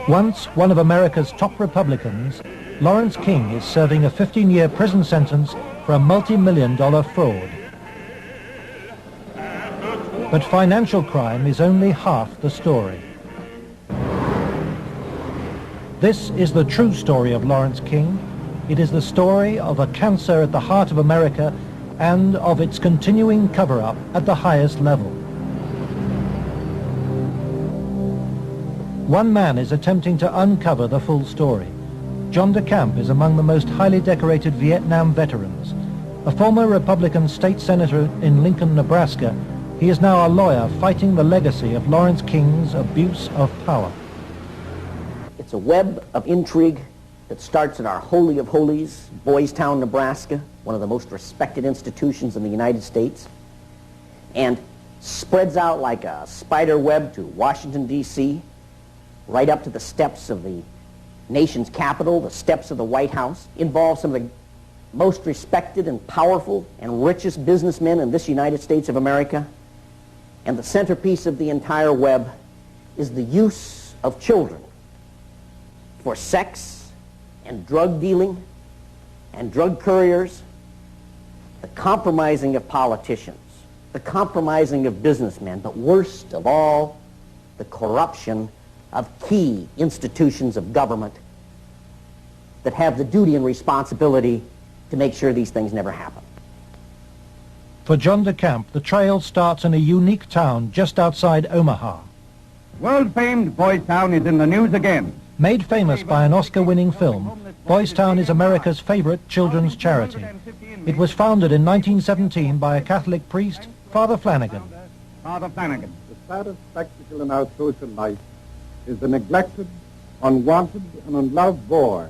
Once one of America's top Republicans, Lawrence King is serving a 15-year prison sentence for a multi-million-dollar fraud. But financial crime is only half the story. This is the true story of Lawrence King. It is the story of a cancer at the heart of America and of its continuing cover-up at the highest level. One man is attempting to uncover the full story. John DeCamp is among the most highly decorated Vietnam veterans. A former Republican state senator in Lincoln, Nebraska, he is now a lawyer fighting the legacy of Lawrence King's abuse of power. It's a web of intrigue that starts at our Holy of Holies, Boys Town, Nebraska, one of the most respected institutions in the United States, and spreads out like a spider web to Washington, D.C., right up to the steps of the nation's capital, the steps of the White House, involves some of the most respected and powerful and richest businessmen in this United States of America. And the centerpiece of the entire web is the use of children for sex and drug dealing and drug couriers, the compromising of politicians, the compromising of businessmen, but worst of all, the corruption of key institutions of government that have the duty and responsibility to make sure these things never happen. For John DeCamp, the trail starts in a unique town just outside Omaha. World-famed Boys Town is in the news again. Made famous by an Oscar-winning film, Boys Town is America's favorite children's charity. It was founded in 1917 by a Catholic priest, Father Flanagan. Father Flanagan. The saddest spectacle in our social life is the neglected, unwanted, and unloved boy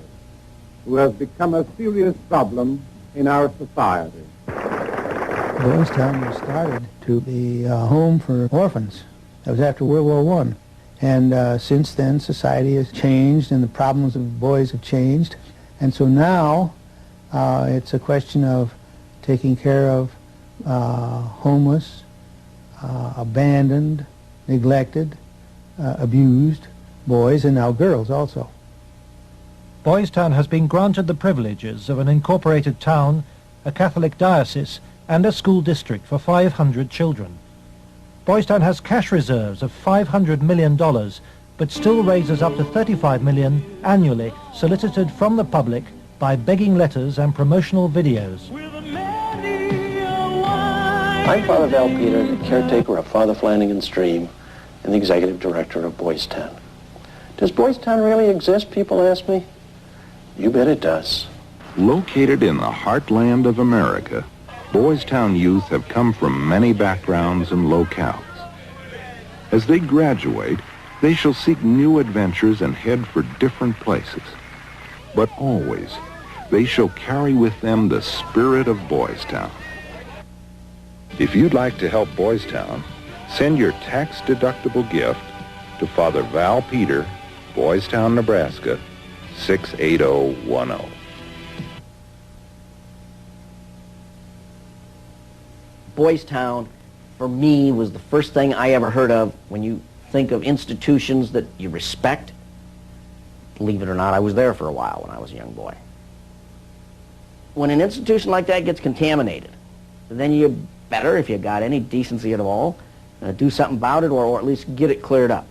who has become a serious problem in our society. Boys Town was started to be a home for orphans. That was after World War I. And since then, society has changed and the problems of boys have changed. And so now it's a question of taking care of homeless, abandoned, neglected, abused boys, and now girls also. Boys Town has been granted the privileges of an incorporated town, a Catholic diocese, and a school district for 500 children. Boys Town has cash reserves of $500 million, but still raises up to $35 million annually, solicited from the public by begging letters and promotional videos. I'm Father Val Peter, the caretaker of Father Flanagan's Stream and the executive director of Boys Town. Does Boys Town really exist, people ask me? You bet it does. Located in the heartland of America, Boys Town youth have come from many backgrounds and locales. As they graduate, they shall seek new adventures and head for different places. But always, they shall carry with them the spirit of Boys Town. If you'd like to help Boys Town, send your tax-deductible gift to Father Val Peter, Boys Town, Nebraska, 68010. Boys Town, for me, was the first thing I ever heard of when you think of institutions that you respect. Believe it or not, I was there for a while when I was a young boy. When an institution like that gets contaminated, then you better, if you got any decency at all, do something about it, or at least get it cleared up.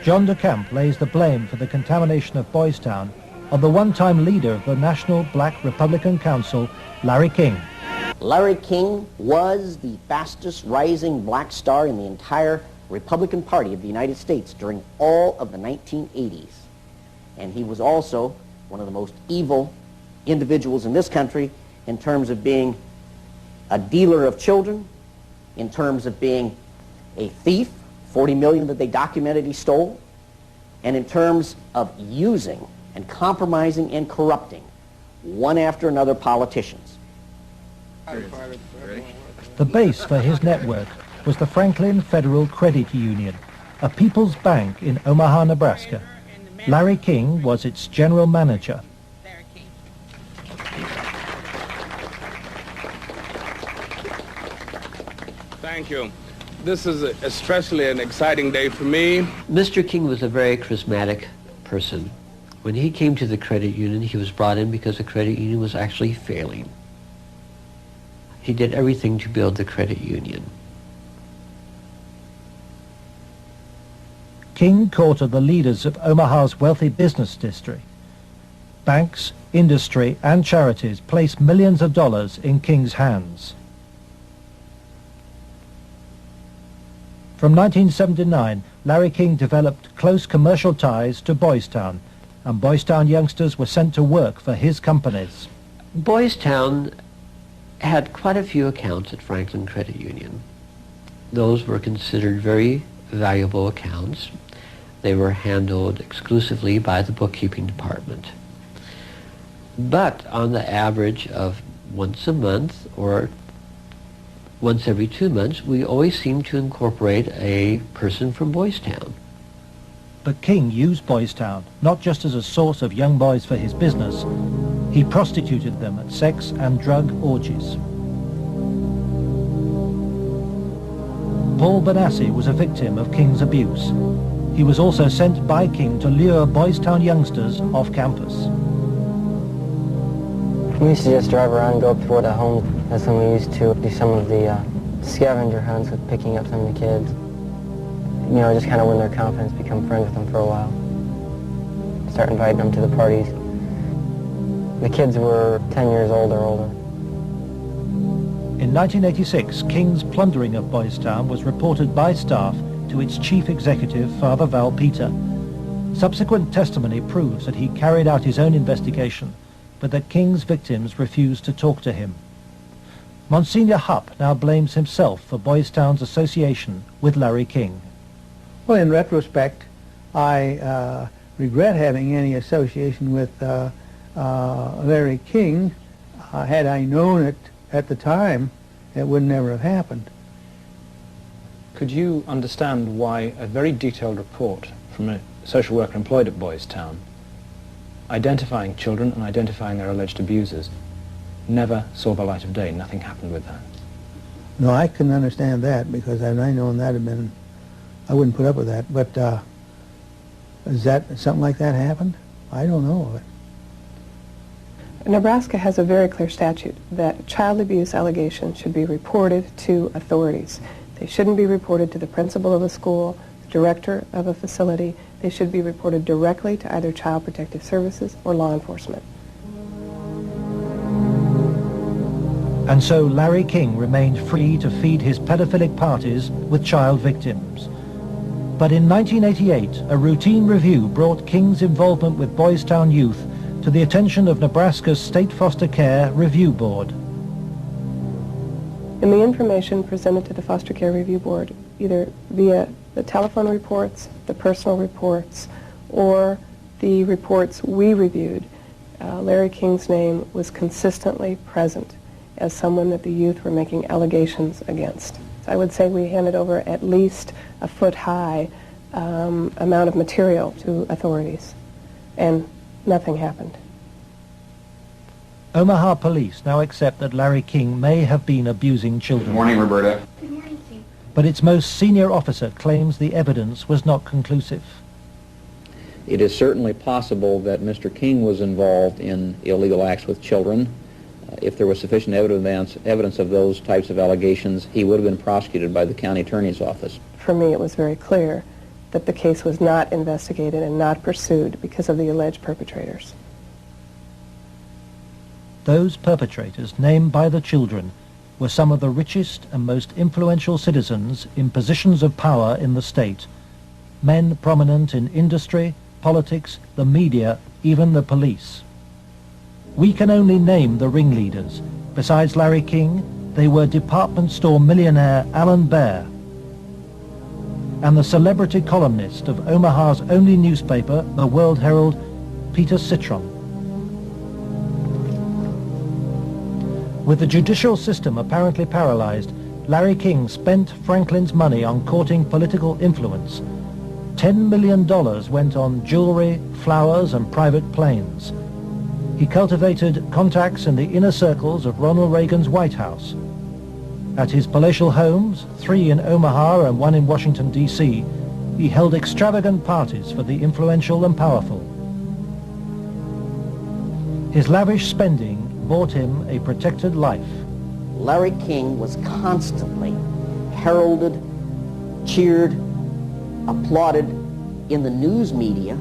John DeCamp lays the blame for the contamination of Boys Town on the one-time leader of the National Black Republican Council, Larry King. Larry King was the fastest rising black star in the entire Republican Party of the United States during all of the 1980s. And he was also one of the most evil individuals in this country in terms of being a dealer of children, in terms of being a thief, 40 million that they documented he stole, and in terms of using and compromising and corrupting one after another politicians. The base for his network was the Franklin Federal Credit Union, a people's bank in Omaha, Nebraska. Larry King was its general manager. Thank you. This is especially an exciting day for me. Mr. King was a very charismatic person. When he came to the credit union, he was brought in because the credit union was actually failing. He did everything to build the credit union. King courted the leaders of Omaha's wealthy business district. Banks, industry, and charities placed millions of dollars in King's hands. From 1979, Larry King developed close commercial ties to Boys Town, and Boys Town youngsters were sent to work for his companies. Boys Town had quite a few accounts at Franklin Credit Union. Those were considered very valuable accounts. They were handled exclusively by the bookkeeping department. But on the average of once a month or once every 2 months, we always seemed to incorporate a person from Boys Town. But King used Boys Town not just as a source of young boys for his business. He prostituted them at sex and drug orgies. Paul Benassi was a victim of King's abuse. He was also sent by King to lure Boys Town youngsters off campus. We used to just drive around and go up toward the home. That's when we used to do some of the scavenger hunts with picking up some of the kids. You know, just kind of win their confidence, become friends with them for a while. Start inviting them to the parties. The kids were 10 years old or older. In 1986, King's plundering of Boys Town was reported by staff to its chief executive, Father Val Peter. Subsequent testimony proves that he carried out his own investigation, but that King's victims refused to talk to him. Monsignor Hupp now blames himself for Boys Town's association with Larry King. Well, in retrospect, I regret having any association with Larry King. Had I known it at the time, it would never have happened. Could you understand why a very detailed report from a social worker employed at Boys Town, identifying children and identifying their alleged abusers, never saw the light of day? Nothing happened with that. No, I couldn't understand that, because had I known that had been, I wouldn't put up with that. But is that something like that happened? I don't know of it. Nebraska has a very clear statute that child abuse allegations should be reported to authorities. They shouldn't be reported to the principal of a school, the director of a facility. They should be reported directly to either Child Protective Services or law enforcement. And so Larry King remained free to feed his pedophilic parties with child victims. But in 1988, a routine review brought King's involvement with Boys Town youth to the attention of Nebraska's State Foster Care Review Board. In the information presented to the Foster Care Review Board, either via the telephone reports, the personal reports, or the reports we reviewed, Larry King's name was consistently present as someone that the youth were making allegations against. So I would say we handed over at least a foot-high amount of material to authorities, and nothing happened. Omaha police now accept that Larry King may have been abusing children. Good morning, Roberta. Good morning, Chief. But its most senior officer claims the evidence was not conclusive. It is certainly possible that Mr. King was involved in illegal acts with children. If there was sufficient evidence of those types of allegations, he would have been prosecuted by the county attorney's office. For me, it was very clear that the case was not investigated and not pursued because of the alleged perpetrators. Those perpetrators named by the children were some of the richest and most influential citizens in positions of power in the state, men prominent in industry, politics, the media, even the police. We can only name the ringleaders. Besides Larry King, they were department store millionaire Alan Baer and the celebrity columnist of Omaha's only newspaper, the World Herald, Peter Citron. With the judicial system apparently paralyzed, Larry King spent Franklin's money on courting political influence. $10 million went on jewelry, flowers, and private planes. He cultivated contacts in the inner circles of Ronald Reagan's White House. At his palatial homes, 3 in Omaha and 1 in Washington, D.C., he held extravagant parties for the influential and powerful. His lavish spending bought him a protected life. Larry King was constantly heralded, cheered, applauded in the news media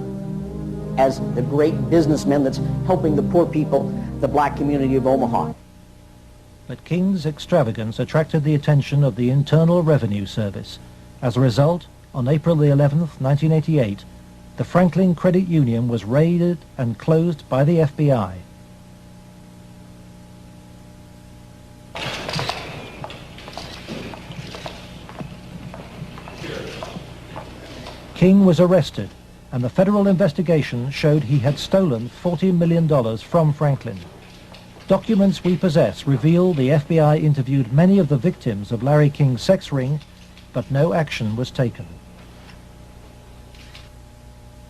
as the great businessman that's helping the poor people, the black community of Omaha. But King's extravagance attracted the attention of the Internal Revenue Service. As a result, on April the 11th, 1988, the Franklin Credit Union was raided and closed by the FBI. King was arrested, and the federal investigation showed he had stolen $40 million from Franklin. Documents we possess reveal the FBI interviewed many of the victims of Larry King's sex ring, but no action was taken.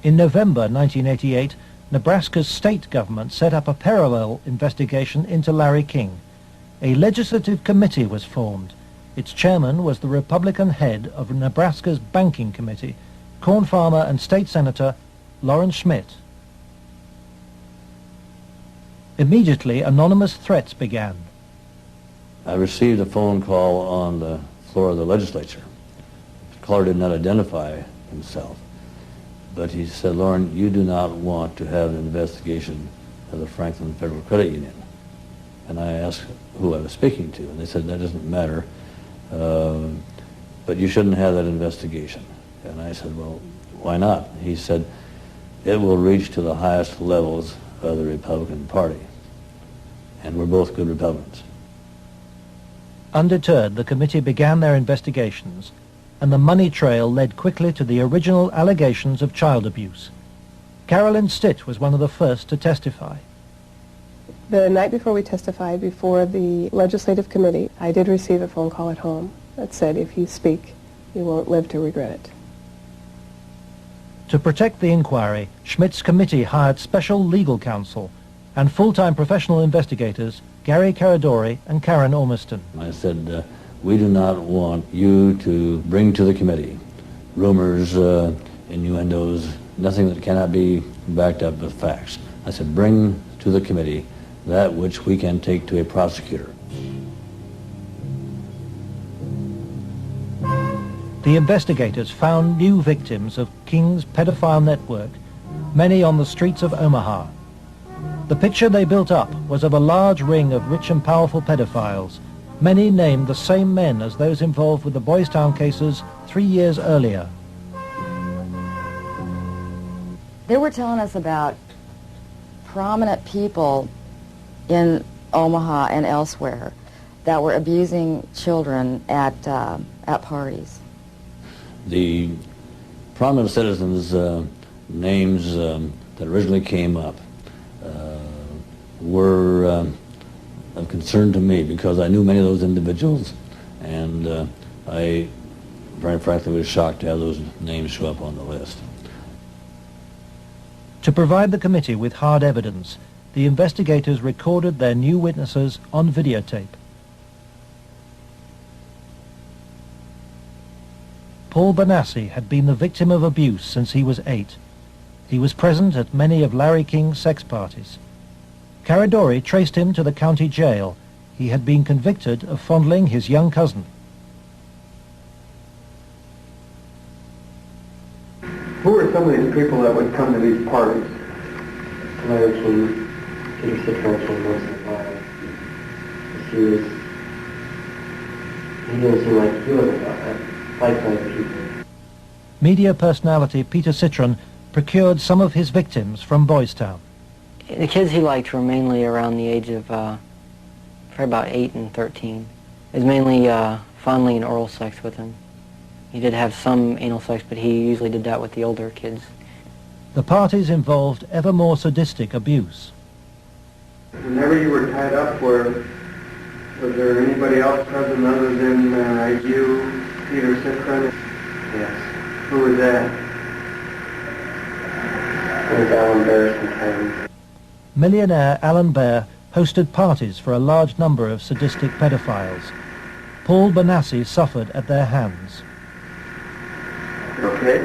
In November 1988, Nebraska's state government set up a parallel investigation into Larry King. A legislative committee was formed. Its chairman was the Republican head of Nebraska's Banking Committee, corn farmer and state senator Lawrence Schmidt. Immediately, anonymous threats began. I received a phone call on the floor of the legislature. The caller did not identify himself, but he said, "Lauren, you do not want to have an investigation of the Franklin Federal Credit Union." And I asked who I was speaking to, and they said, "That doesn't matter, but you shouldn't have that investigation." And I said, "Well, why not?" He said, "It will reach to the highest levels of the Republican Party, and we're both good Republicans." Undeterred, the committee began their investigations, and the money trail led quickly to the original allegations of child abuse. Carolyn Stitt was one of the first to testify. The night before we testified before the legislative committee, I did receive a phone call at home that said, "If you speak, you won't live to regret it." To protect the inquiry, Schmidt's committee hired special legal counsel and full-time professional investigators Gary Caradori and Karen Ormiston. I said, "We do not want you to bring to the committee rumors, innuendos, nothing that cannot be backed up with facts." I said, "Bring to the committee that which we can take to a prosecutor." The investigators found new victims of King's pedophile network, many on the streets of Omaha. The picture they built up was of a large ring of rich and powerful pedophiles, many named the same men as those involved with the Boys Town cases 3 years earlier. They were telling us about prominent people in Omaha and elsewhere that were abusing children at parties. The prominent citizens' names that originally came up were of concern to me because I knew many of those individuals, and I, very frankly, was shocked to have those names show up on the list. To provide the committee with hard evidence, the investigators recorded their new witnesses on videotape. Paul Bonassi had been the victim of abuse since he was 8. He was present at many of Larry King's sex parties. Caradori traced him to the county jail. He had been convicted of fondling his young cousin. Who were some of these people that would come to these parties? Larry King, Peter Citron came once in a while. He didn't seem like he wasn't like other people. Media personality Peter Citron procured some of his victims from Boys Town. The kids he liked were mainly around the age of probably about 8 and 13. It was mainly fondling and oral sex with them. He did have some anal sex, but he usually did that with the older kids. The parties involved ever more sadistic abuse. Whenever you were tied up, was there anybody else present other than you, Peter Citron? Yes. Who was that? It was Alan Bear sometimes. Millionaire Alan Bear hosted parties for a large number of sadistic pedophiles. Paul Benassi suffered at their hands. You okay?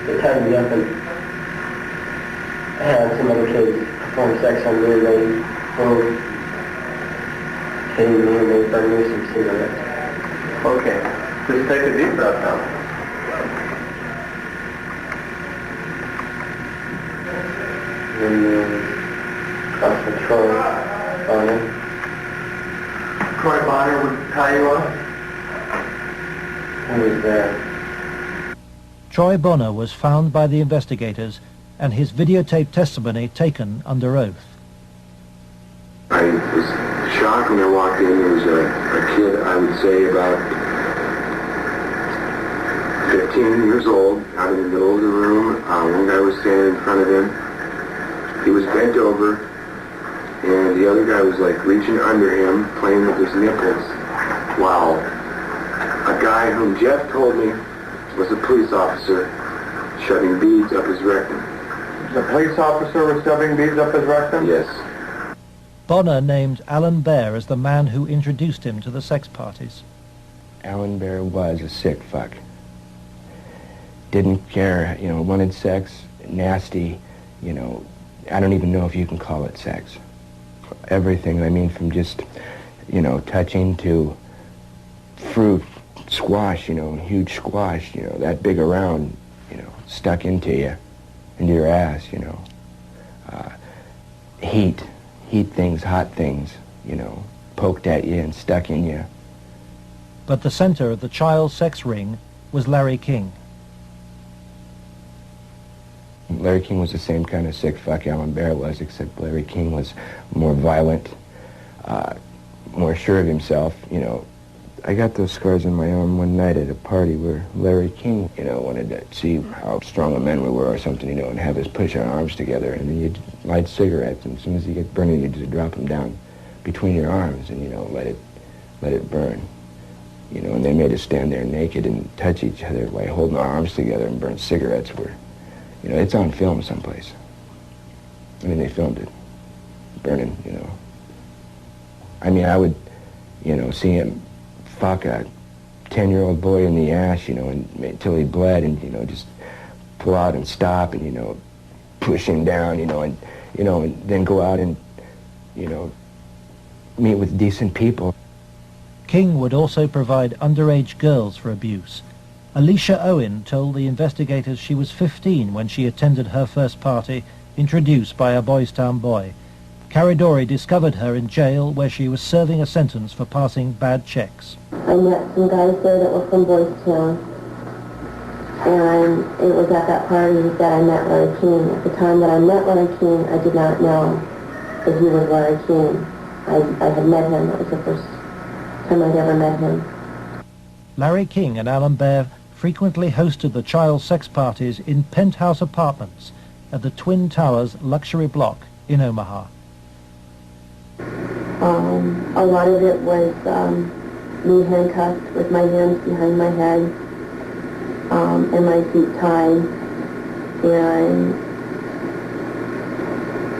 They tied me up and I had some other kids perform sex on me and they came me and they burned me some cigarettes. Okay. Just take a deep breath now. And across the Troy Bonner. Troy Bonner would tie you up? I was there. Troy Bonner was found by the investigators and his videotaped testimony taken under oath. I was shocked when I walked in. There was a kid, I would say about 15 years old, out in the middle of the room. One guy was standing in front of him. He was bent over, and the other guy was like reaching under him, playing with his nipples, while a guy whom Jeff told me was a police officer shoving beads up his rectum. The police officer was shoving beads up his rectum? Yes. Bonner named Alan Bear as the man who introduced him to the sex parties. Alan Bear was a sick fuck. Didn't care, wanted sex, nasty, I don't even know if you can call it sex. Everything, from just, touching to fruit, squash, huge squash, that big around, stuck into you, into your ass, heat things, hot things, poked at you and stuck in you. But the center of the child sex ring was Larry King. Larry King was the same kind of sick fuck Alan Bear was, except Larry King was more violent, more sure of himself, I got those scars on my arm one night at a party where Larry King, wanted to see how strong a men we were or something, and have us push our arms together, and then you'd light cigarettes, and as soon as you get burning, you just drop them down between your arms and, let it burn. And they made us stand there naked and touch each other while holding our arms together and burn cigarettes where, it's on film someplace. They filmed it, burning, I would, see him fuck a 10-year-old boy in the ass, until he bled, and, just pull out and stop and, push him down, and then go out and, meet with decent people. King would also provide underage girls for abuse. Alicia Owen told the investigators she was 15 when she attended her first party, introduced by a Boys Town boy. Caridori discovered her in jail where she was serving a sentence for passing bad checks. I met some guys there that were from Boys Town, and it was at that party that I met Larry King. At the time that I met Larry King, I did not know that he was Larry King. I had met him. That was the first time I'd ever met him. Larry King and Alan Bear frequently hosted the child sex parties in penthouse apartments at the Twin Towers luxury block in Omaha. A lot of it was me handcuffed with my hands behind my head and my feet tied,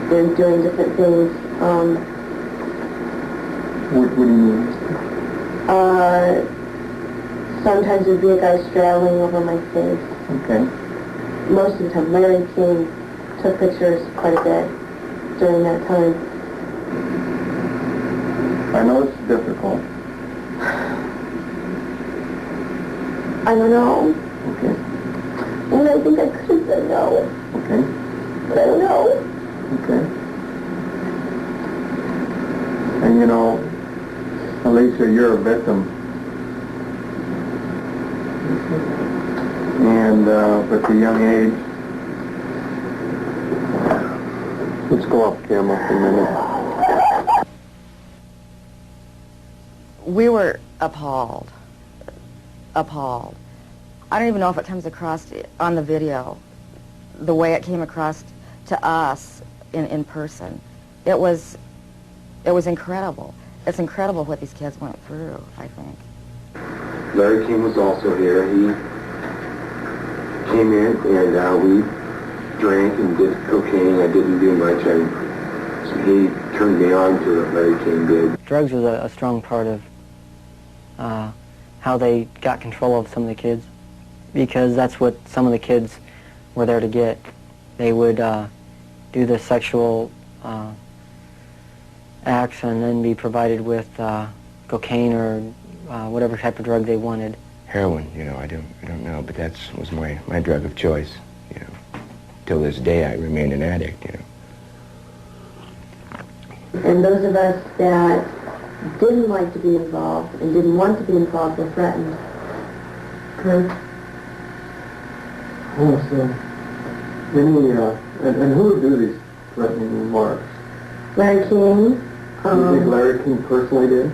and doing different things. What do you mean? Sometimes there'd be a guy straddling over my face. Okay. Most of the time, Larry King took pictures quite a bit during that time. I know it's difficult. I don't know. Okay. And I think I could have said no. Okay. But I don't know. Okay. And you know, Alicia, you're a victim. And at a young age, let's go off camera for a minute. We were appalled. Appalled. I don't even know if it comes across on the video, the way it came across to us in person. It was incredible. It's incredible what these kids went through, I think. Larry King was also here. He came in and we drank and did cocaine. I didn't do much. He turned me on to what Larry King did. Drugs was a strong part of how they got control of some of the kids, because that's what some of the kids were there to get. They would do the sexual acts and then be provided with cocaine or whatever type of drug they wanted. Heroin, you know, I don't know, but that was my drug of choice, you know. Till this day, I remain an addict, you know. And those of us that didn't like to be involved and didn't want to be involved were threatened. Okay. Oh, so, and who would do these threatening remarks? Larry King. Do you think Larry King personally did?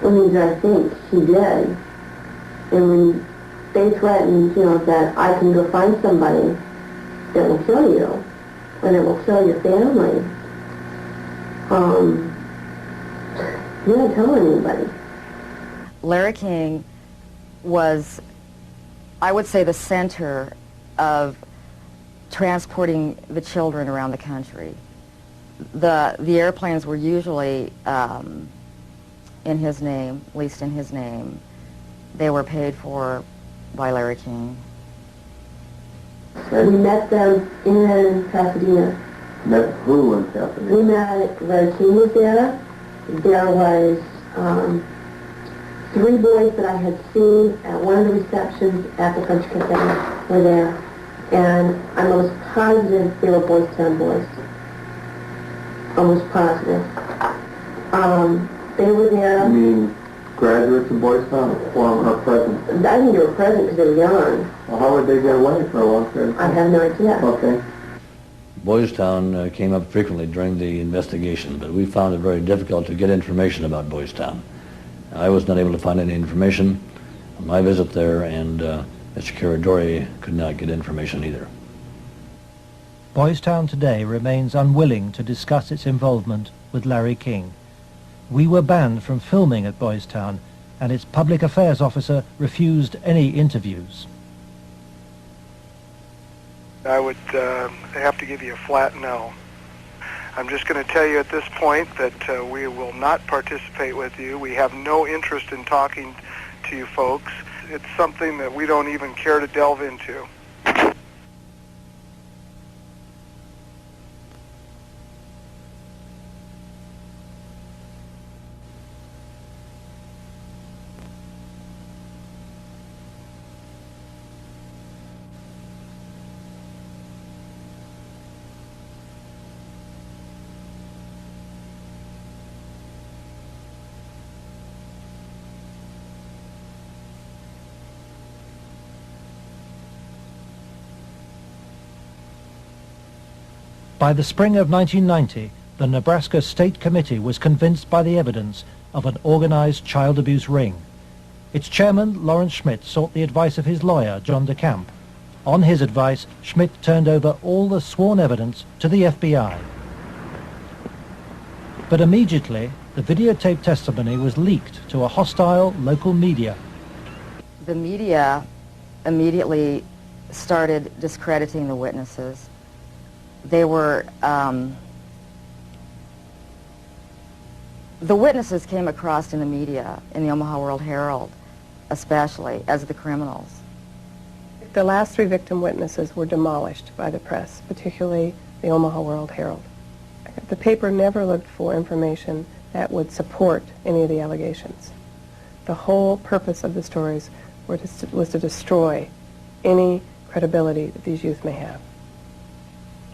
I mean, I think he did. And when they threatened, you know, that I can go find somebody that will kill you, and it will kill your family, you're not telling anybody. Larry King was, I would say, the center of transporting the children around the country. The airplanes were usually in his name, at least in his name. They were paid for by Larry King. We met them in Pasadena. Met who in Pasadena? We met, Larry King was there. There was 3 boys that I had seen at one of the receptions at the French Cafe were there. And I'm almost positive they were Boys Town boys. Almost positive. They were there. You mean graduates of Boys Town or present? I think they were present because they were young. Well, how would they get away for a long period of time? I have no idea. Okay. Boys Town came up frequently during the investigation, but we found it very difficult to get information about Boys Town. I was not able to find any information on my visit there, and Mr. Caradori could not get information either. Boys Town today remains unwilling to discuss its involvement with Larry King. We were banned from filming at Boys Town, and its public affairs officer refused any interviews. I would have to give you a flat no. I'm just going to tell you at this point that we will not participate with you. We have no interest in talking to you folks. It's something that we don't even care to delve into. By the spring of 1990, the Nebraska State Committee was convinced by the evidence of an organized child abuse ring. Its chairman, Lawrence Schmidt, sought the advice of his lawyer, John DeCamp. On his advice, Schmidt turned over all the sworn evidence to the FBI. But immediately, the videotape testimony was leaked to a hostile local media. The media immediately started discrediting the witnesses. They were, the witnesses came across in the media, in the Omaha World Herald, especially, as the criminals. The last 3 victim witnesses were demolished by the press, particularly the Omaha World Herald. The paper never looked for information that would support any of the allegations. The whole purpose of the stories was to destroy any credibility that these youth may have.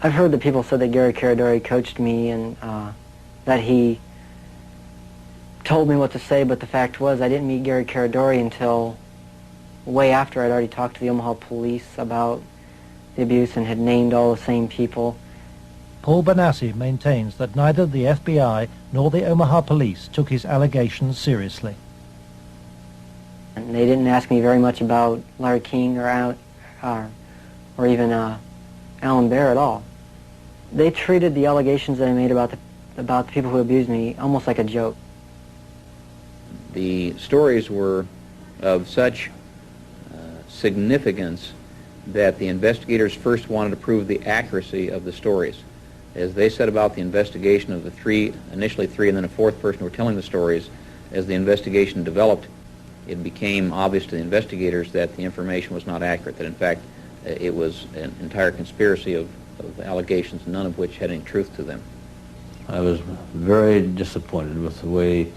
I've heard that people said that Gary Caradori coached me and that he told me what to say, but the fact was I didn't meet Gary Caradori until way after I'd already talked to the Omaha police about the abuse and had named all the same people. Paul Bonacci maintains that neither the FBI nor the Omaha police took his allegations seriously. And they didn't ask me very much about Larry King or even Alan Baer at all. They treated the allegations that I made about the people who abused me almost like a joke. The stories were of such significance that the investigators first wanted to prove the accuracy of the stories. As they set about the investigation of the three, initially three and then a fourth person who were telling the stories, as the investigation developed, it became obvious to the investigators that the information was not accurate, that in fact it was an entire conspiracy of allegations, none of which had any truth to them. I was very disappointed with the way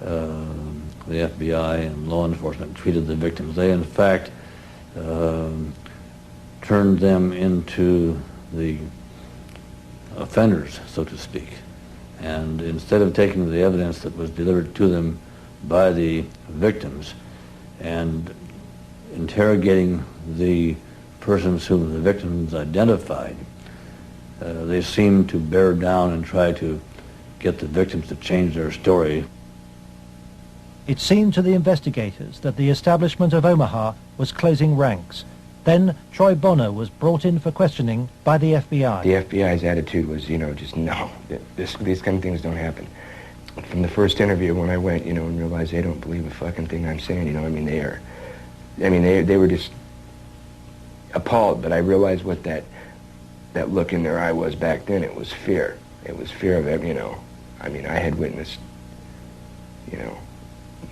the FBI and law enforcement treated the victims. They, in fact, turned them into the offenders, so to speak. And instead of taking the evidence that was delivered to them by the victims and interrogating the persons whom the victims identified, they seemed to bear down and try to get the victims to change their story. It seemed to the investigators that the establishment of Omaha was closing ranks. Then Troy Bonner was brought in for questioning by the FBI. The FBI's attitude was, just no, these kind of things don't happen. From the first interview when I went, and realized they don't believe a fucking thing I'm saying, they were just appalled, but I realized what that look in their eye was back then. It was fear. It was fear of it, I had witnessed,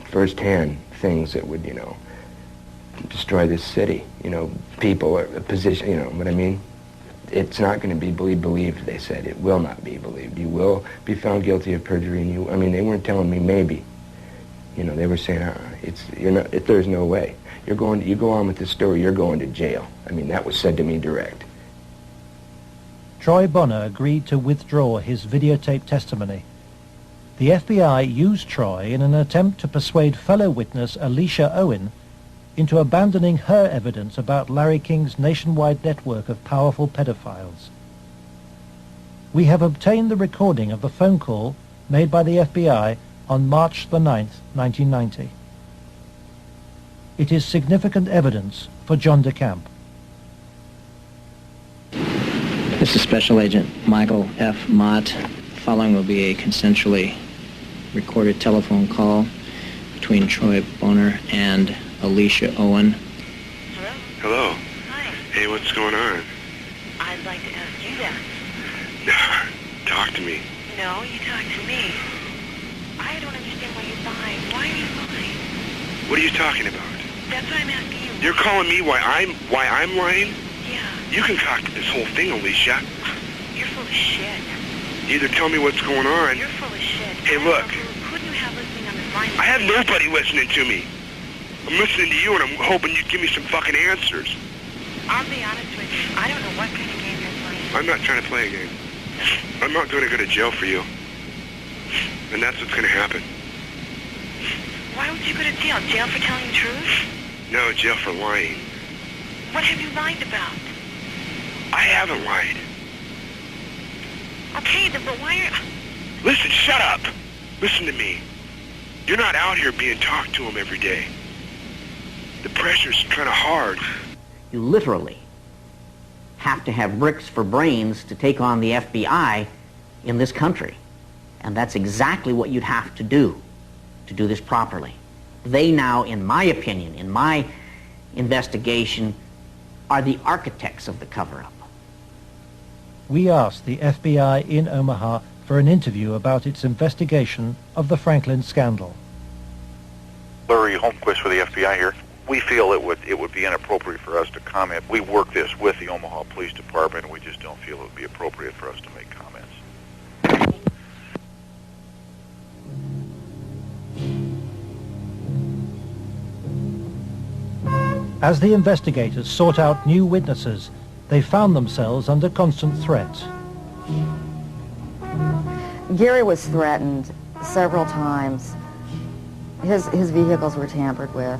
firsthand things that would, destroy this city, people, a position, what I mean? It's not going to be believed, they said. It will not be believed. You will be found guilty of perjury, and they weren't telling me maybe. They were saying, there's no way. You go on with this story, you're going to jail. That was said to me direct. Troy Bonner agreed to withdraw his videotape testimony. The FBI used Troy in an attempt to persuade fellow witness Alicia Owen into abandoning her evidence about Larry King's nationwide network of powerful pedophiles. We have obtained the recording of the phone call made by the FBI on March the 9th, 1990. It is significant evidence for John DeCamp. This is Special Agent Michael F. Mott. Following will be a consensually recorded telephone call between Troy Bonner and Alicia Owen. Hello. Hi. Hey, what's going on? I'd like to ask you that. Talk to me. No, you talk to me. I don't understand why you're lying. Why are you lying? What are you talking about? That's what I'm asking you. You're calling me why I'm lying? Yeah. You concocted this whole thing, Alicia. You're full of shit. Either tell me what's going on. You're full of shit. Hey, look. Who do you have listening on this line? I have nobody listening to me. I'm listening to you, and I'm hoping you'd give me some fucking answers. I'll be honest with you. I don't know what kind of game you're playing. I'm not trying to play a game. I'm not going to go to jail for you. And that's what's going to happen. Why would you go to jail? Jail for telling the truth? No, jail for lying. What have you lied about? I haven't lied. Okay, then, but why are... Listen, shut up. Listen to me. You're not out here being talked to them every day. The pressure's kind of hard. You literally have to have bricks for brains to take on the FBI in this country. And that's exactly what you'd have to do this properly. They now, in my opinion, in my investigation, are the architects of the cover-up. We asked the FBI in Omaha for an interview about its investigation of the Franklin scandal. Larry Holmquist with the FBI here. We feel it would be inappropriate for us to comment. We work this with the Omaha Police Department, and we just don't feel it would be appropriate for us to make comments. As the investigators sought out new witnesses, they found themselves under constant threat. Gary was threatened several times. His vehicles were tampered with.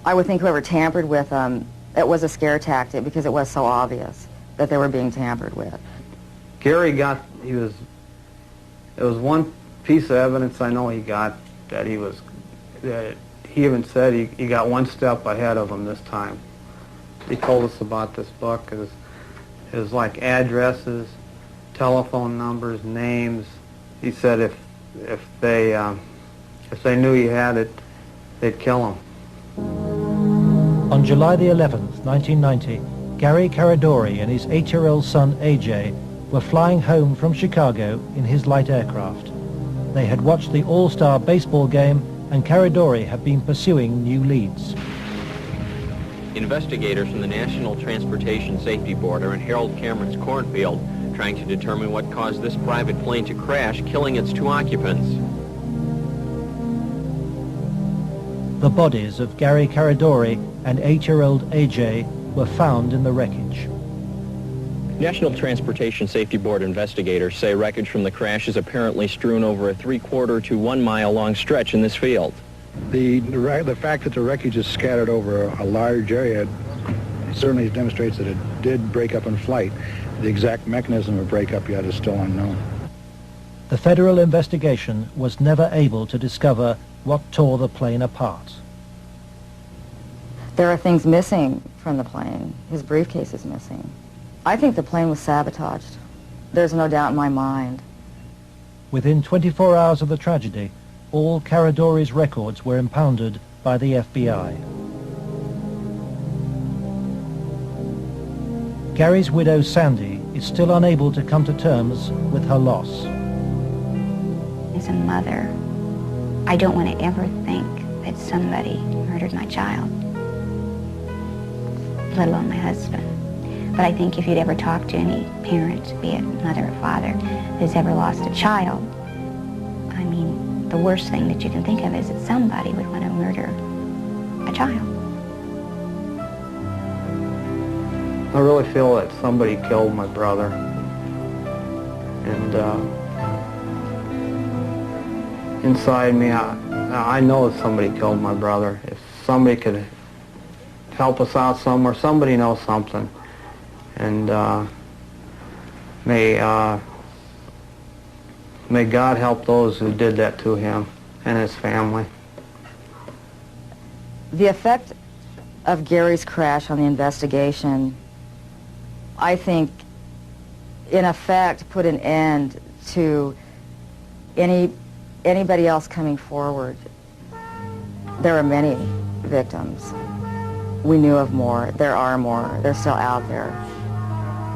I would think whoever tampered with them, it was a scare tactic because it was so obvious that they were being tampered with. Gary got, it was one piece of evidence I know he got that he even said he got one step ahead of him this time. He told us about this book. It was like addresses, telephone numbers, names. He said if they knew he had it, they'd kill him. On July the 11th, 1990, Gary Caradori and his 8-year-old son AJ were flying home from Chicago in his light aircraft. They had watched the All-Star baseball game, and Caradori had been pursuing new leads. Investigators from the National Transportation Safety Board are in Harold Cameron's cornfield trying to determine what caused this private plane to crash, killing its 2 occupants. The bodies of Gary Caradori and 8-year-old AJ were found in the wreckage. National Transportation Safety Board investigators say wreckage from the crash is apparently strewn over a 3/4 to 1 mile long stretch in this field. The fact that the wreckage is scattered over a large area certainly demonstrates that it did break up in flight. The exact mechanism of breakup yet is still unknown. The federal investigation was never able to discover what tore the plane apart. There are things missing from the plane. His briefcase is missing. I think the plane was sabotaged. There's no doubt in my mind. Within 24 hours of the tragedy, all Caradori's records were impounded by the FBI. Gary's widow, Sandy, is still unable to come to terms with her loss. As a mother, I don't want to ever think that somebody murdered my child, let alone my husband. But I think if you'd ever talk to any parent, be it mother or father, who's ever lost a child, I mean, the worst thing that you can think of is that somebody would want to murder a child. I really feel that somebody killed my brother. And inside me, I know that somebody killed my brother. If somebody could help us out somewhere, somebody knows something. And may God help those who did that to him and his family. The effect of Gary's crash on the investigation, I think, in effect, put an end to anybody else coming forward. There are many victims. We knew of more. There are more. They're still out there.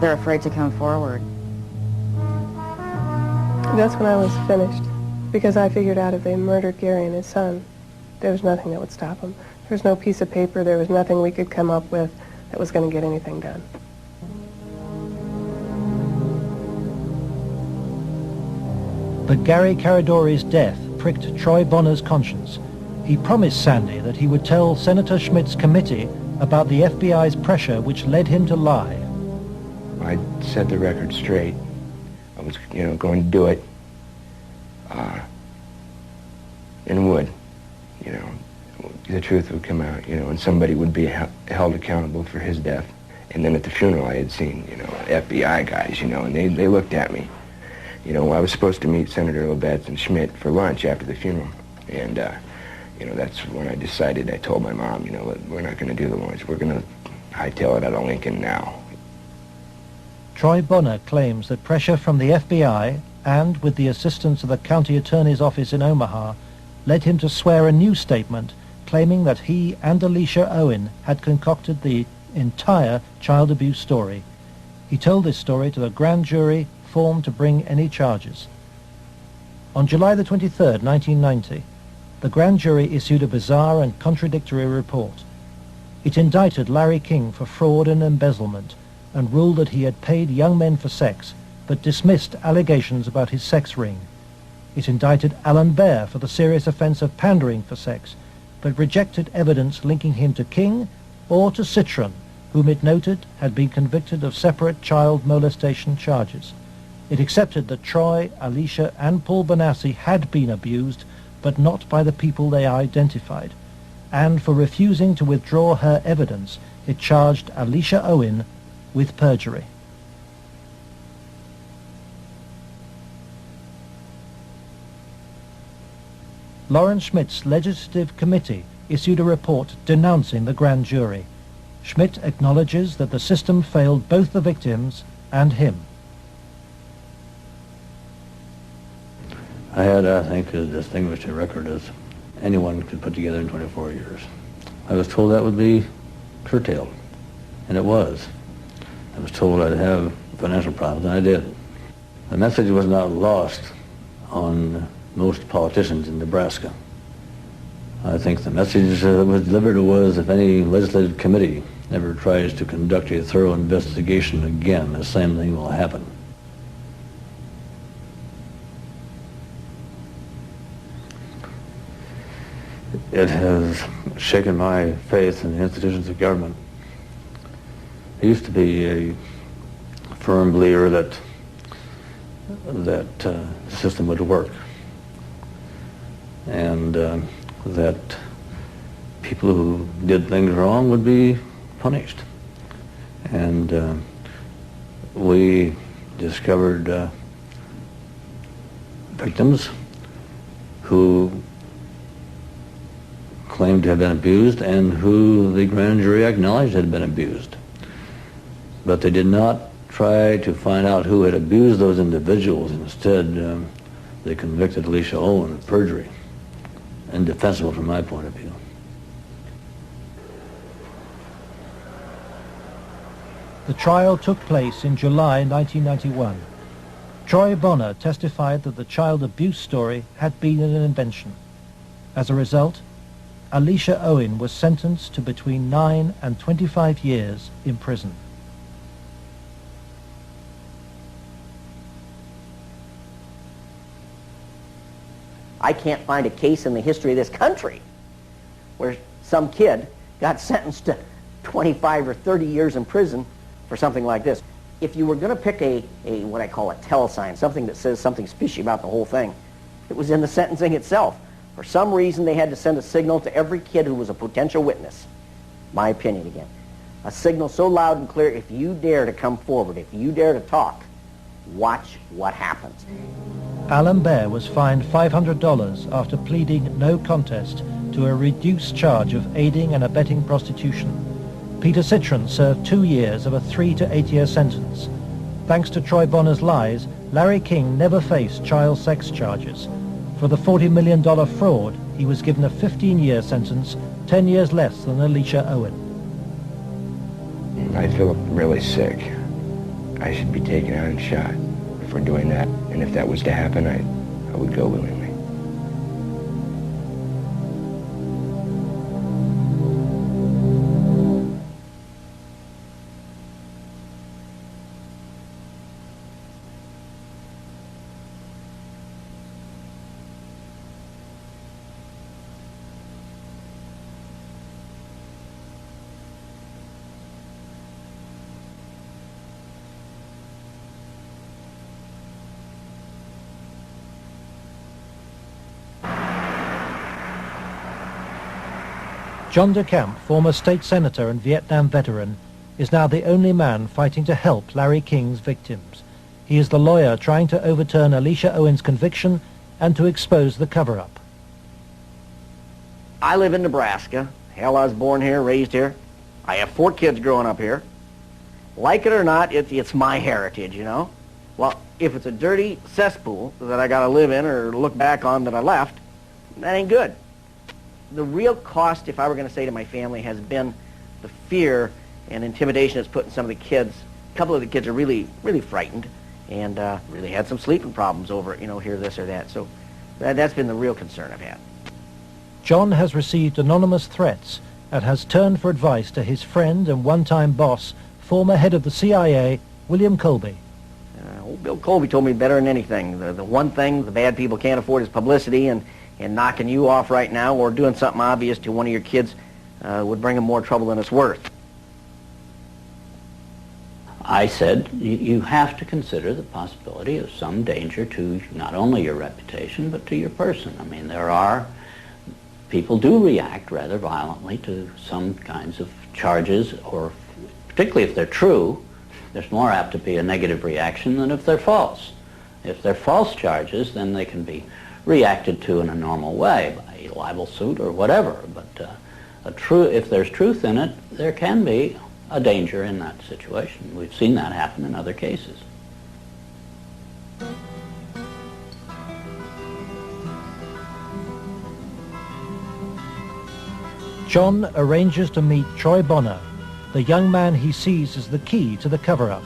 They're afraid to come forward. That's when I was finished, because I figured out if they murdered Gary and his son, there was nothing that would stop them. There was no piece of paper, there was nothing we could come up with that was going to get anything done. But Gary Caradori's death pricked Troy Bonner's conscience. He promised Sandy that he would tell Senator Schmidt's committee about the FBI's pressure which led him to lie. I set the record straight. I was, going to do it. And would, the truth would come out, and somebody would be held accountable for his death. And then at the funeral I had seen, FBI guys, and they looked at me. I was supposed to meet Senator Labetz and Schmidt for lunch after the funeral. And, that's when I decided, I told my mom, we're not going to do the lunch. We're going to hightail it out of Lincoln now. Troy Bonner claims that pressure from the FBI and with the assistance of the county attorney's office in Omaha led him to swear a new statement claiming that he and Alicia Owen had concocted the entire child abuse story. He told this story to the grand jury formed to bring any charges. On July the 23rd, 1990, the grand jury issued a bizarre and contradictory report. It indicted Larry King for fraud and embezzlement and ruled that he had paid young men for sex, but dismissed allegations about his sex ring. It indicted Alan Baer for the serious offense of pandering for sex, but rejected evidence linking him to King or to Citron, whom it noted had been convicted of separate child molestation charges. It accepted that Troy, Alicia, and Paul Bonacci had been abused, but not by the people they identified. And for refusing to withdraw her evidence, it charged Alicia Owen with perjury. Lawrence Schmidt's legislative committee issued a report denouncing the grand jury. Schmidt acknowledges that the system failed both the victims and him. I had, I think, as distinguished a record as anyone could put together in 24 years. I was told that would be curtailed, and it was. I was told I'd have financial problems, and I did. The message was not lost on most politicians in Nebraska. I think the message that was delivered was, if any legislative committee ever tries to conduct a thorough investigation again, the same thing will happen. It has shaken my faith in the institutions of government. I used to be a firm believer that the system would work, and that people who did things wrong would be punished. And we discovered victims who claimed to have been abused and who the grand jury acknowledged had been abused. But they did not try to find out who had abused those individuals. Instead, they convicted Alicia Owen of perjury. Indefensible from my point of view. The trial took place in July 1991. Troy Bonner testified that the child abuse story had been an invention. As a result, Alicia Owen was sentenced to between 9 and 25 years in prison. I can't find a case in the history of this country where some kid got sentenced to 25 or 30 years in prison for something like this. If you were going to pick a what I call a telesign, something that says something fishy about the whole thing, it was in the sentencing itself. For some reason, they had to send a signal to every kid who was a potential witness. My opinion again. A signal so loud and clear, if you dare to come forward, if you dare to talk, watch what happens. Alan Baer was fined $500 after pleading no contest to a reduced charge of aiding and abetting prostitution. Peter Citron served 2 years of a 3 to 8 year sentence. Thanks to Troy Bonner's lies, Larry King never faced child sex charges. For the $40 million fraud, he was given a 15-year sentence, 10 years less than Alicia Owen. I feel really sick. I should be taken out and shot for doing that. And if that was to happen, I would go willingly. John DeCamp, former state senator and Vietnam veteran, is now the only man fighting to help Larry King's victims. He is the lawyer trying to overturn Alicia Owen's conviction and to expose the cover-up. I live in Nebraska. Hell, I was born here, raised here. I have 4 kids growing up here. Like it or not, it's my heritage, you know? Well, if it's a dirty cesspool that I got to live in or look back on that I left, that ain't good. The real cost, if I were going to say to my family, has been the fear and intimidation it's put in some of the kids. A couple of the kids are really, really frightened and really had some sleeping problems over, here, this or that. So that's been the real concern I've had. John has received anonymous threats and has turned for advice to his friend and one-time boss, former head of the CIA, William Colby. Old Bill Colby told me better than anything. The one thing the bad people can't afford is publicity, and knocking you off right now or doing something obvious to one of your kids would bring him more trouble than it's worth. I said, you have to consider the possibility of some danger to not only your reputation, but to your person. I mean, people do react rather violently to some kinds of charges, or particularly if they're true, there's more apt to be a negative reaction than if they're false. If they're false charges, then they can be reacted to in a normal way, by a libel suit or whatever. But if there's truth in it, there can be a danger in that situation. We've seen that happen in other cases. John arranges to meet Troy Bonner, the young man he sees as the key to the cover-up.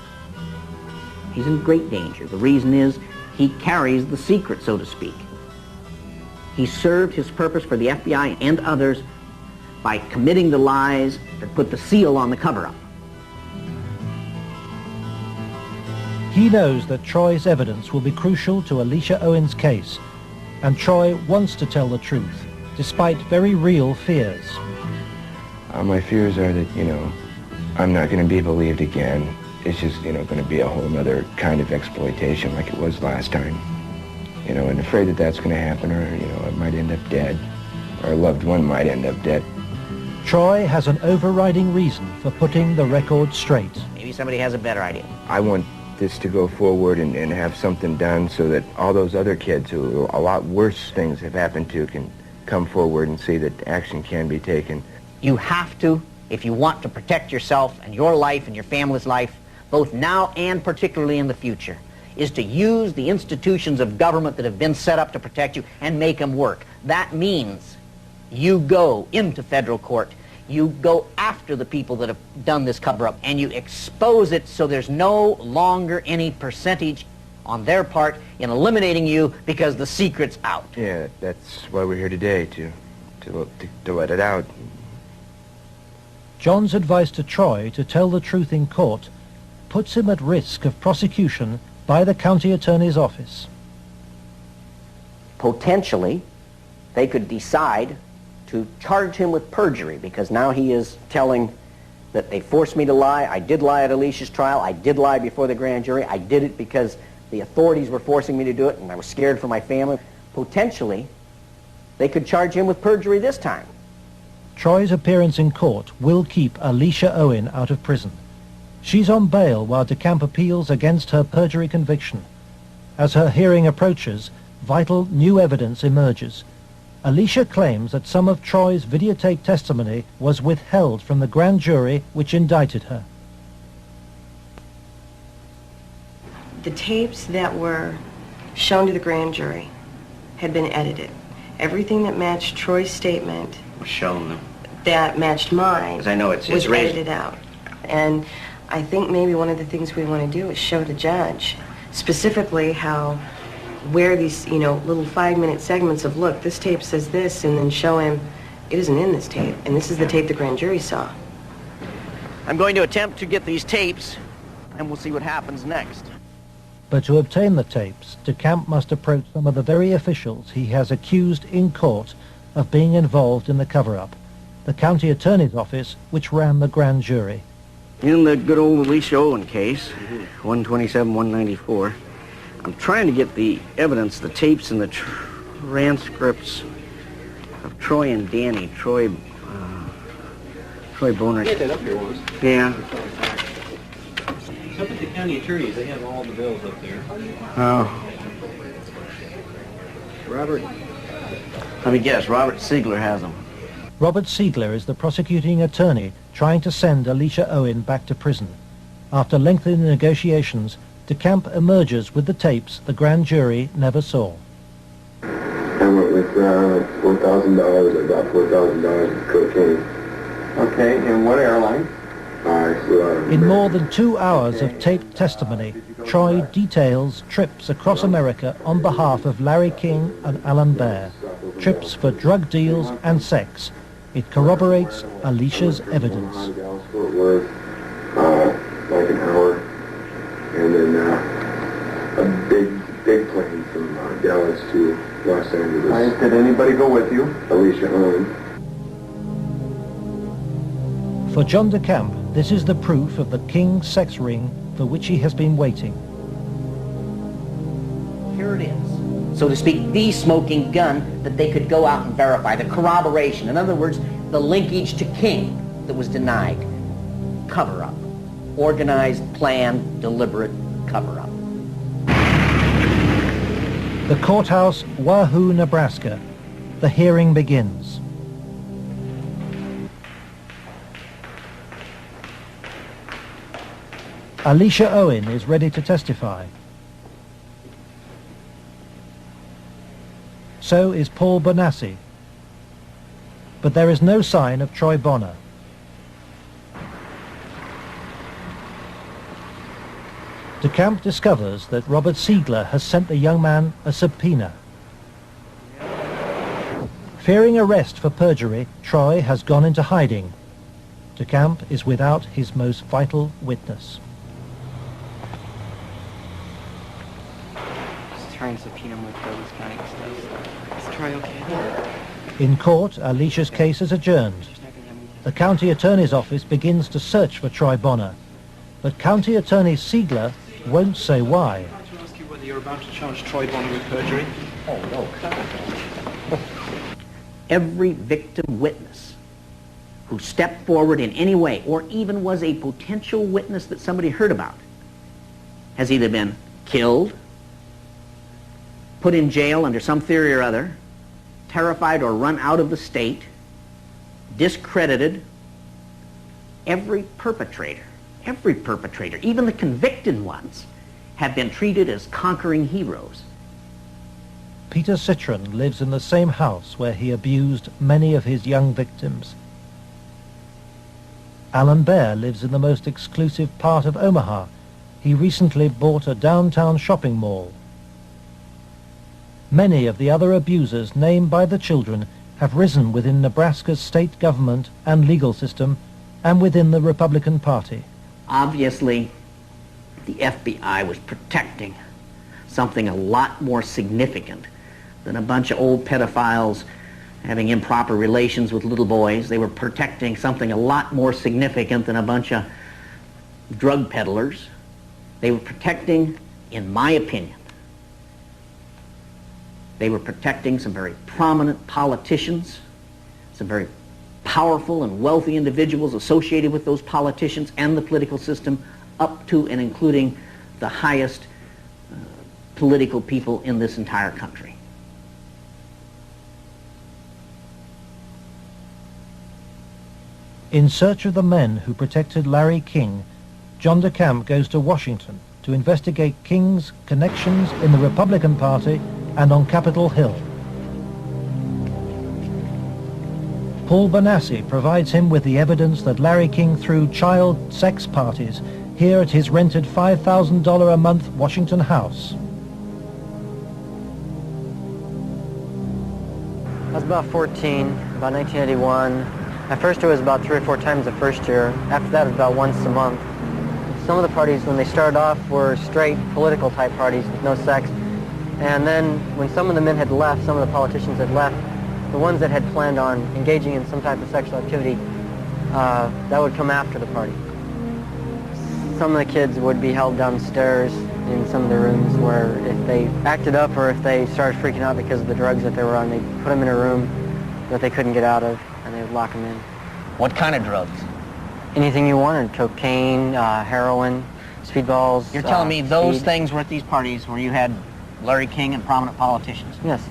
He's in great danger. The reason is he carries the secret, so to speak. He served his purpose for the FBI and others by committing the lies that put the seal on the cover-up. He knows that Troy's evidence will be crucial to Alicia Owen's case, and Troy wants to tell the truth, despite very real fears. My fears are that, I'm not going to be believed again. It's just, going to be a whole other kind of exploitation like it was last time. And afraid that that's going to happen, or, I might end up dead, or a loved one might end up dead. Troy has an overriding reason for putting the record straight. Maybe somebody has a better idea. I want this to go forward and have something done so that all those other kids who a lot worse things have happened to can come forward and see that action can be taken. You have to, if you want to protect yourself and your life and your family's life, both now and particularly in the future, is to use the institutions of government that have been set up to protect you and make them work. That means you go into federal court, you go after the people that have done this cover-up, and you expose it so there's no longer any percentage on their part in eliminating you because the secret's out. Yeah, that's why we're here today, to let it out. John's advice to Troy to tell the truth in court puts him at risk of prosecution by the county attorney's office. Potentially, they could decide to charge him with perjury, because now he is telling that they forced me to lie. I did lie at Alicia's trial. I did lie before the grand jury. I did it because the authorities were forcing me to do it, and I was scared for my family. Potentially, they could charge him with perjury this time. Troy's appearance in court will keep Alicia Owen out of prison. She's on bail while DeCamp appeals against her perjury conviction. As her hearing approaches, vital new evidence emerges. Alicia claims that some of Troy's videotaped testimony was withheld from the grand jury which indicted her. The tapes that were shown to the grand jury had been edited. Everything that matched Troy's statement Was shown them. that matched mine 'Cause I know it's was raised. edited out. And I think maybe one of the things we want to do is show the judge specifically where these, little 5-minute segments of, look, this tape says this, and then show him it isn't in this tape, and this is the tape the grand jury saw. I'm going to attempt to get these tapes, and we'll see what happens next. But to obtain the tapes, DeCamp must approach some of the very officials he has accused in court of being involved in the cover-up, the county attorney's office which ran the grand jury. In the good old Alicia Owen case, 127-194, I'm trying to get the evidence, the tapes and the transcripts of Troy and Danny. Troy Bonner. Get that up here once. Yeah. It's up at the county attorneys. They have all the bills up there. Oh. Robert. Let me guess, Robert Siegler has them. Robert Siegler is the prosecuting attorney trying to send Alicia Owen back to prison. After lengthy negotiations, DeCamp emerges with the tapes the grand jury never saw. I went with $4,000. I got $4,000 of cocaine. Okay, and what airline? In more than 2 hours of taped testimony, Troy details trips across America on behalf of Larry King and Alan Baer. Trips for drug deals and sex. It corroborates Alicia's evidence. Fort Worth, like an hour, and then a big plane from Dallas to Los Angeles. Did anybody go with you? Alicia Owen. For John de Camp, this is the proof of the King sex ring for which he has been waiting. Here it is, so to speak, the smoking gun that they could go out and verify, the corroboration. In other words, the linkage to King that was denied. Cover-up. Organized, planned, deliberate cover-up. The courthouse, Wahoo, Nebraska. The hearing begins. Alicia Owen is ready to testify. So is Paul Bonassi. But there is no sign of Troy Bonner. De Camp discovers that Robert Siegler has sent the young man a subpoena. Fearing arrest for perjury, Troy has gone into hiding. De Camp is without his most vital witness. Just trying to subpoena him with this kind of stuff. Is Troy okay? In court, Alicia's case is adjourned. The county attorney's office begins to search for Troy Bonner, but County Attorney Siegler won't say why. I'd like to ask you whether you're about to charge Troy Bonner with perjury. Oh, no. Every victim witness who stepped forward in any way, or even was a potential witness that somebody heard about, has either been killed, put in jail under some theory or other, terrified or run out of the state, discredited. Every perpetrator, even the convicted ones, have been treated as conquering heroes. Peter Citron lives in the same house where he abused many of his young victims. Alan Baer lives in the most exclusive part of Omaha. He recently bought a downtown shopping mall. Many of the other abusers named by the children have risen within Nebraska's state government and legal system and within the Republican Party. Obviously, the FBI was protecting something a lot more significant than a bunch of old pedophiles having improper relations with little boys. They were protecting something a lot more significant than a bunch of drug peddlers. They were protecting, in my opinion, they were protecting some very prominent politicians, some very powerful and wealthy individuals associated with those politicians and the political system, up to and including the highest political people in this entire country. In search of the men who protected Larry King, John de Camp goes to Washington to investigate King's connections in the Republican Party and on Capitol Hill. Paul Bonassi provides him with the evidence that Larry King threw child sex parties here at his rented $5,000 a month Washington house. I was about 14, about 1981. At first it was about 3 or 4 times the first year. After that it was about once a month. Some of the parties, when they started off, were straight political type parties with no sex. And then when some of the men had left, some of the politicians had left, the ones that had planned on engaging in some type of sexual activity, that would come after the party. Some of the kids would be held downstairs in some of the rooms where if they acted up or if they started freaking out because of the drugs that they were on, they'd put them in a room that they couldn't get out of, and they would lock them in. What kind of drugs? Anything you wanted. Cocaine, heroin, speedballs. You're telling me those speed. things were at these parties where you had Larry King and prominent politicians? Yes.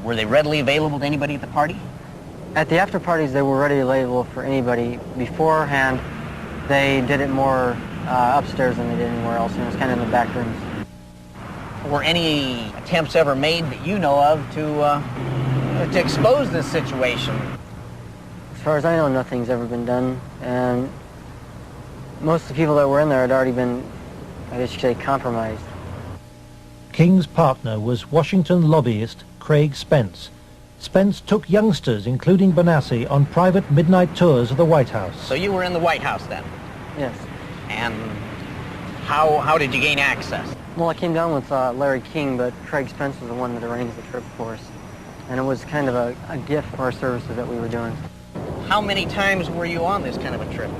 Were they readily available to anybody at the party? At the after parties, they were readily available for anybody. Beforehand, they did it more upstairs than they did anywhere else, and it was kind of in the back rooms. Were any attempts ever made that you know of to expose this situation? As far as I know, nothing's ever been done, and most of the people that were in there had already been, I guess you could say, compromised. King's partner was Washington lobbyist Craig Spence. Spence took youngsters, including Bonassi, on private midnight tours of the White House. So you were in the White House then? Yes. And how did you gain access? Well, I came down with Larry King, but Craig Spence was the one that arranged the trip for us. And it was kind of a gift for our services that we were doing. How many times were you on this kind of a trip?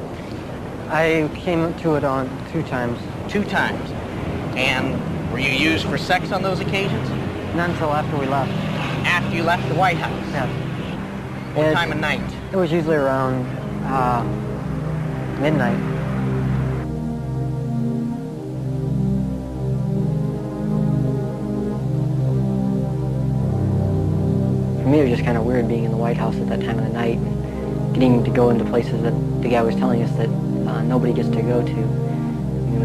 I came to it on 2 times. 2 times. And were you used for sex on those occasions? Not until after we left. After you left the White House? Yeah. What time of night? It was usually around midnight. For me, it was just kind of weird being in the White House at that time of the night and getting to go into places that the guy was telling us that nobody gets to go to. I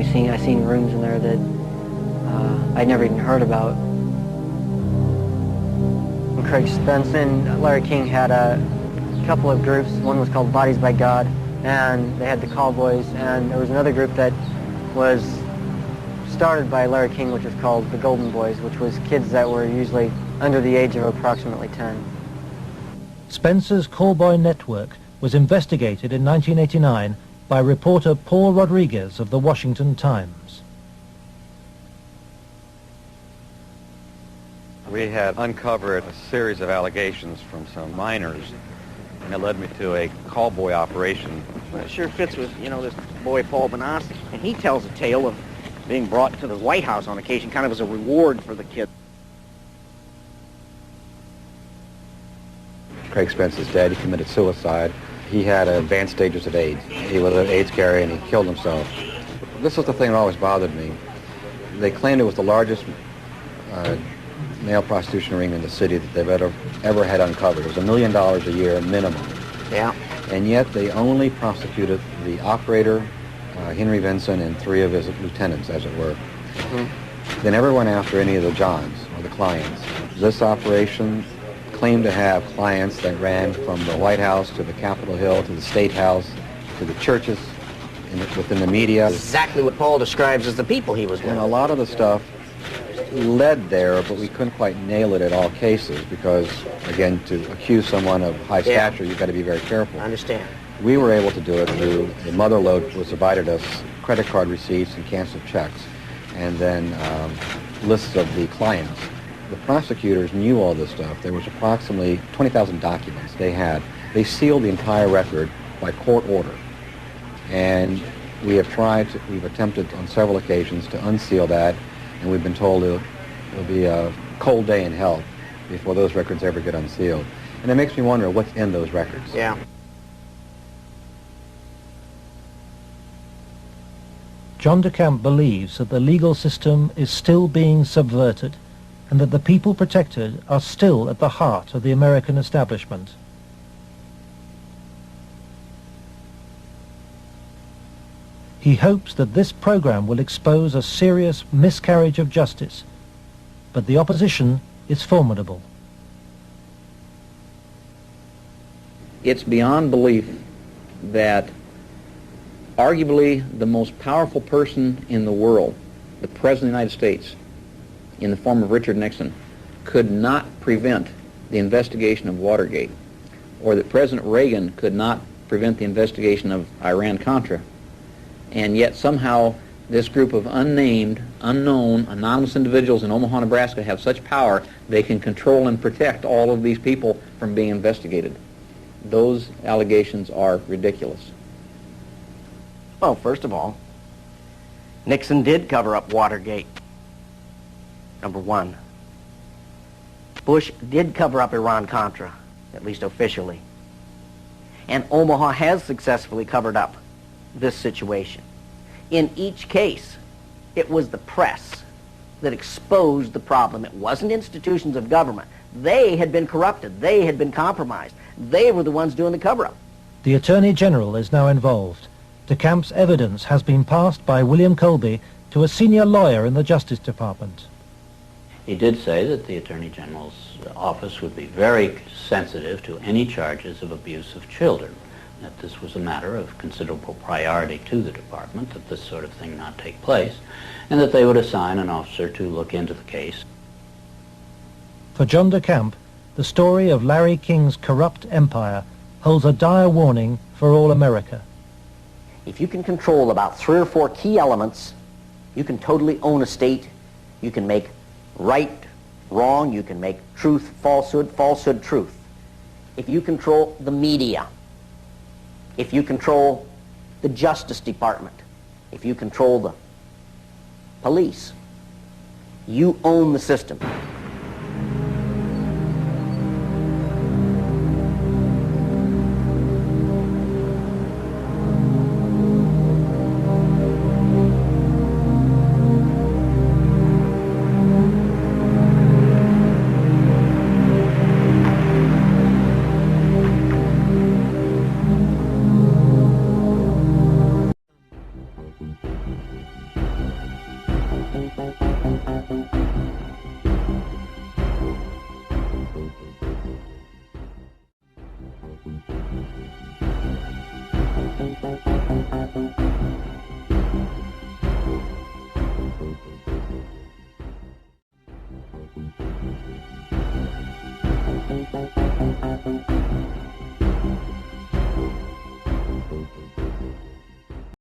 mean, I seen rooms in there that I'd never even heard about. When Craig Spence and Larry King had a couple of groups. One was called Bodies by God, and they had the Cowboys, and there was another group that was started by Larry King, which was called the Golden Boys, which was kids that were usually under the age of approximately 10. Spencer's Callboy network was investigated in 1989 by reporter Paul Rodriguez of the Washington Times. We had uncovered a series of allegations from some minors, and it led me to a callboy operation. Well, it sure fits with, this boy Paul Benassi. And he tells a tale of being brought to the White House on occasion, kind of as a reward for the kid. Craig Spence's dad, he committed suicide. He had advanced stages of AIDS. He was an AIDS carrier and he killed himself. This was the thing that always bothered me. They claimed it was the largest male prostitution ring in the city that they've ever had uncovered. It was $1 million a year minimum. Yeah. And yet they only prosecuted the operator, Henry Vinson, and 3 of his lieutenants, as it were. Mm-hmm. They never went after any of the Johns or the clients. This operation claimed to have clients that ran from the White House to the Capitol Hill to the State House to the churches within the media. Exactly what Paul describes as the people he was with. And a lot of the stuff led there, but we couldn't quite nail it at all cases because, again, to accuse someone of high stature, you've got to be very careful. I understand. We were able to do it through the mother lode was provided us credit card receipts and canceled checks, and then lists of the clients. The prosecutors knew all this stuff. There was approximately 20,000 documents they had. They sealed the entire record by court order. And we've attempted on several occasions to unseal that, and we've been told it'll be a cold day in hell before those records ever get unsealed. And it makes me wonder what's in those records. Yeah. John DeCamp believes that the legal system is still being subverted and that the people protected are still at the heart of the American establishment. He hopes that this program will expose a serious miscarriage of justice, but the opposition is formidable. It's beyond belief that arguably the most powerful person in the world, the President of the United States, in the form of Richard Nixon, could not prevent the investigation of Watergate, or that President Reagan could not prevent the investigation of Iran-Contra, and yet somehow this group of unnamed, unknown, anonymous individuals in Omaha, Nebraska have such power they can control and protect all of these people from being investigated. Those allegations are ridiculous. Well, first of all, Nixon did cover up Watergate. Number one. Bush did cover up Iran-Contra, at least officially. And Omaha has successfully covered up this situation. In each case, it was the press that exposed the problem. It wasn't institutions of government. They had been corrupted. They had been compromised. They were the ones doing the cover-up. The Attorney General is now involved. DeCamp's evidence has been passed by William Colby to a senior lawyer in the Justice Department. He did say that the Attorney General's office would be very sensitive to any charges of abuse of children, that this was a matter of considerable priority to the department, that this sort of thing not take place, and that they would assign an officer to look into the case. For John DeCamp, the story of Larry King's corrupt empire holds a dire warning for all America. If you can control about 3 or 4 key elements, you can totally own a state. You can make right wrong. You can make truth falsehood, falsehood truth. If you control the media, if you control the Justice Department, if you control the police, you own the system.